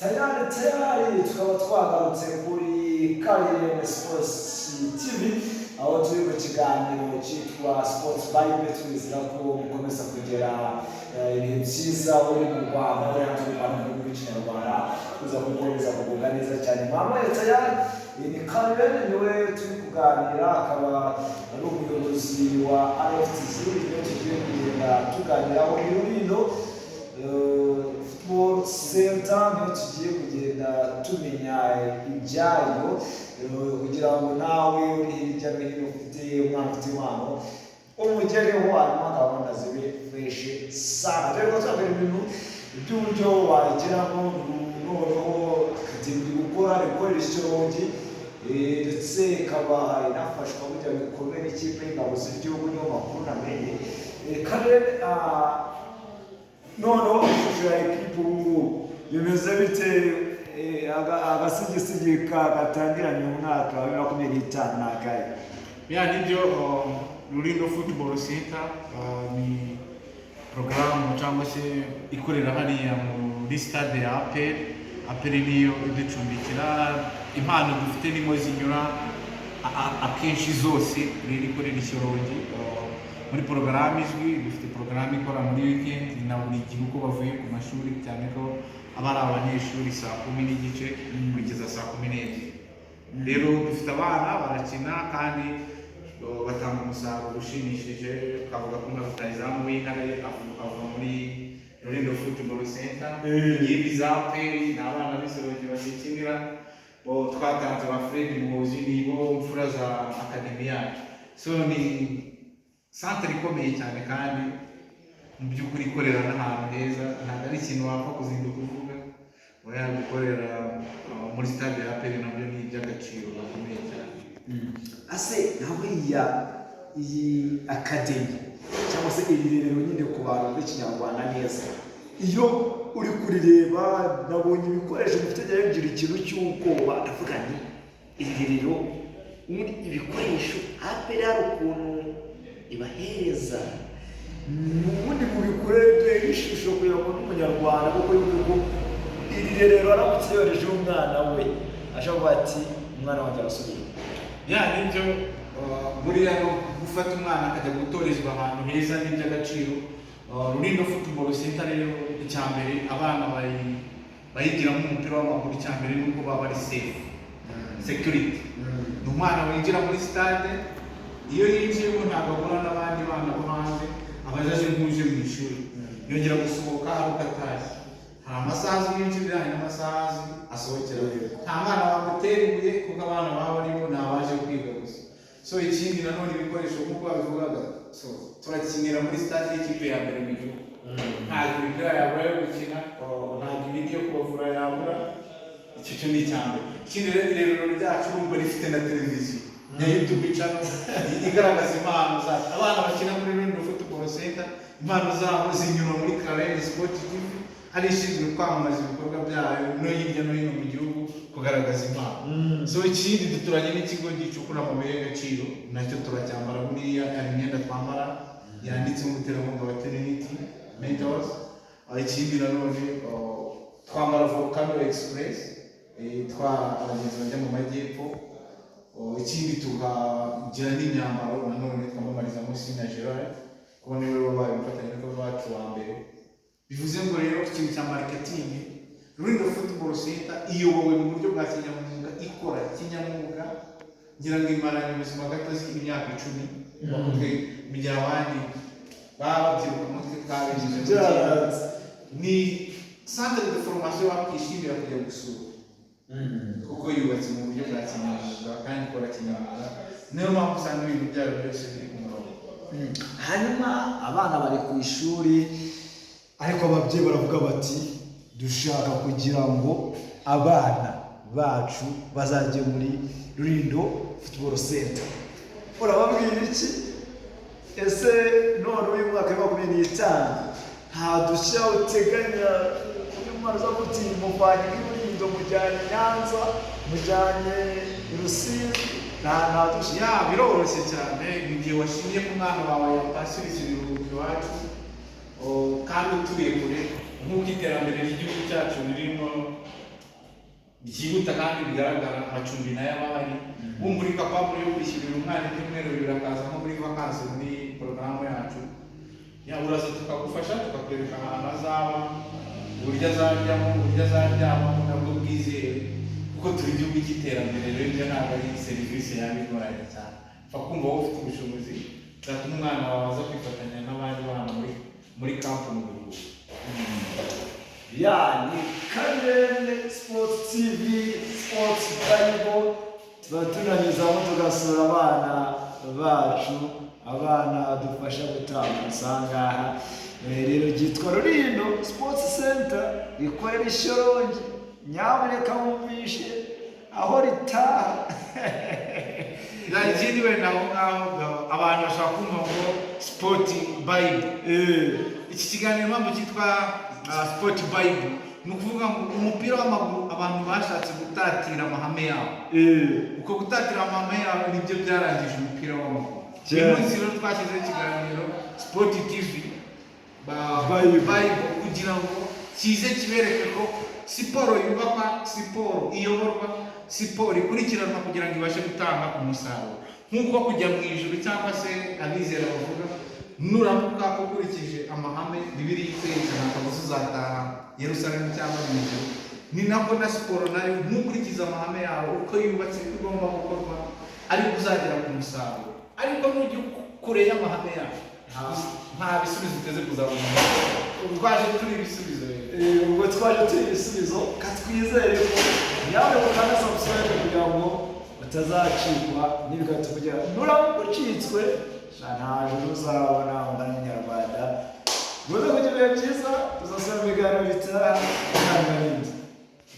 tayari tukaba twagarutse kuri Kariyeri Sports TV aho turi mu kiganiro cyitwa Sports Bible twizera ko mukomeza kugera ibihe byiza uri mu Rwanda uri mu Kinyarwanda kuza gukomeza kugubwa neza cyane. Mama tayari ni Kariyeri niwe turi kuganira, akaba ari umuyobozi wa RFTZ niwe tugiye kugenda tuganiraho Rulindo Football Center, niho tugiye kugenda tumenya ibyayo kugira ngo nawe uri hirya no hino ufite umwana ufite impano umugereho hanyuma gahunda zibe fresh sana. Rero twabera ibintu by'uburyo wageramo noneho akagira gukora gukorera ikirongi ndetse ikaba inafashwa burya bikomeye n'ikipe y'ingabo z'igihugu niyo makuru namenye. Karere noneho ishusho ya ekipu bimeze bite? Agasigisigi gatangiranye umwaka wa 2025 n'akahe? Nibyo Rulindo Football Center ni porogaramu cyangwa se ikorera hariya muri stade ya APR niyo iducumbikira. Impano dufite nimo zinyura akenshi zose rero ikorera ikirongi muri porogaramu izwi. Dufite porogaramu ikora muri weekend na buri gihe uko bavuye ku mashuri, cyane ko abari abanyeshuri saa 10:30 kugeza saa 12. Rero dufite abana barakina kandi batanga umusaruro ushimishije. Twavuga ko nka rutahizamu w'intare ava muri Rulindo Football Center, yibi za peri n'abana b'isorongi bazikinira. Twatanze ba Fred Muhozi nibo mfura za akademi yacu. So ni centre ikomeye cyane kandi mu by'ukuri ikorera n'ahantu heza, ntabwo ari ikintu wapfa kuzinduka uvuga oya gukorera muri stade ya APR nabyo ni iby'agaciro gakomeye cyane. Ase nawe iyi akademi cyangwa se irerero nyine ku bantu b'Ikinyarwanda neza, iyo uri kurireba nabonye ibikoresho bifite byagira ikintu cy'ubwoba, ndavuga ni irerero muri ibikoresho APR hari ukuntu ibahereza ubundi mu bikorere ishusho kugira ngo n'umunyarwanda kuko yuko iri rero aramutse yoreje umwana we ashobora ati umwana wanjye arasubira. Nibyo buriya no gufata umwana akajya gutorezwa ahantu heza n'iby'agaciro. Rulindo Football Center rero icyambere abana bayigiramo umupira w'amaguru, icyambere nuko baba ari safe security. Umwana winjira muri stade, iyo yinjiyemo ntabwo ahura n'abandi bana bo hanze, abajaje nk'uje mu ishuri yongera gusohoka ari ukatazi. Hari amasaha yinjirira n'amasaha asohokera. Nta mwana wamutera ibuye kuko abana baba barimo nabaje kwiga gusa. So ikindi nanone ibikoresho nk'uko babivugaga, so turakinira muri stade y'ikipe ya mbere mu gihugu. Ntabwo imipira yabura yo gukina, ntabwo ibindi yo kubavura yabura. Icyo cyo ni icyambere. Ikindi rero ryacu urumva rifite na televiziyo ya YouTube channel igaragaza impano zacu. Abana bakina muri Rulindo Football Center impano zabo zinyura muri Kariyeri Sport TV, hari ishinzwe kwamamaza ibikorwa byayo no hirya no hino mu gihugu kugaragaza impano. So ikindi duturanye n'ikigo gicukura amabuye y'agaciro, nacyo turacyambara buriya hari imyenda twambara yanditse mu muterankunga wa Trinity Mentors. Ikindi nanone twambara Volcano Express abagenzi bajya mu majyepfo. Ikindi tukagira n'imyambaro nanone twamamariza munsi na Gerard kuko niwe wabaye umufatanyabikorwa wacu wa mbere. Bivuze ngo rero ikintu cya marketing Rulindo Football Center iyobowe mu buryo bwa kinyamwuga, ikora kinyamwuga, ngira ngo imaranye ubuzima gatozi imyaka 10 bakutwe bijya abandi babyiruka mutwe kabejeje. Ni centre de formation wakishimira kujya gusura kuko yubatse mu buryo bwa kinyamwuga kandi ikora kinyamwuga, niyo mpamvu usanga ibintu byabo byose biri ku murongo. Hanyuma abana bari ku ishuri ariko ababyeyi baravuga bati dushaka kugira ngo abana bacu bazajye muri Rulindo Football Center. Urababwira iki? Ese none uyu mwaka wa 2025 nta dushya uteganya uyu mwana uzamuti muvanye Rulindo mujyanye Nyanza mujyanye Rusizi? Nta dushya biroroshye cyane. Igihe washimye ku mwana wawe yapasirije ibiruhuko iwacu kandi utuye kure nk'uko iterambere ry'igihugu cyacu ririmo ikihuta kandi bigaragara amacumbi nayo aba ahari wumva uri kapabure yo kwishyurira umwana ibyumweru bibiri akaza nko muri vakansi muri porogaramu yacu uraza tukagufasha tukakwereka ahantu azaba uburyo azaryamo uburyo azaryamamo nabwo bwizewe kuko turi igihugu cy'iterambere rero ibyo ntabwo ari serivisi yaba igoranye cyane upfa kumva wowe ufite ubushobozi zatuma umwana wawe aza kwifatanya n'abandi bana muri kampu mu bihugu. Ni Karere Sports TV, Sports Bible, tuba tunanyuzamo tugasura abana bacu, abana dufasha gutambutsa ahangaha. Rero ryitwa Rulindo Sports Center, rikorera i Shyorongi, nyamuneka mwumvishe aho ritaha. Ikindi wenda aho ngaho abantu bashobora kumva ngo Sport Bible. Iki kiganiro mpamvu cyitwa Sport Bible ni ukuvuga ngo umupira w'amaguru abantu bashatse gutatira amahame yabo. Uko gutatira amahame yabo nibyo byarangije umupira w'amaguru. Uyu munsi rero twashyizeho ikiganiro Sport TV Bible kugira ngo kize kibereke ko siporo yubakwa, siporo iyoborwa, siporo ikurikiranwa kugira ngo ibashe gutanga umusaruro. Nk'uko kujya mu ijuru cyangwa se abizera bavuga nuramuka ukurikije amahame Bibiliya ikwerekana akabuza uzataha Yerusalemu cyangwa mu ijuru. Ni nako na siporo nayo ntukurikiza amahame yawe uko yubatse igomba gukorwa ariko uzagera ku musaruro. Ariko nujya kure y'amahame yawe nta bisubizo uteze kuzabona. Twaje turi ibisubizo ubwo twaje turi ibisubizo katwizere ko yawe ukanda subscribe kugira ngo utazacikwa n'ibigahita kugira nuramuka ucitswe nta juru uzabona umwana w'Umunyarwanda. Muze kugira ibihe byiza, tuzasubira mu biganiro bitaha.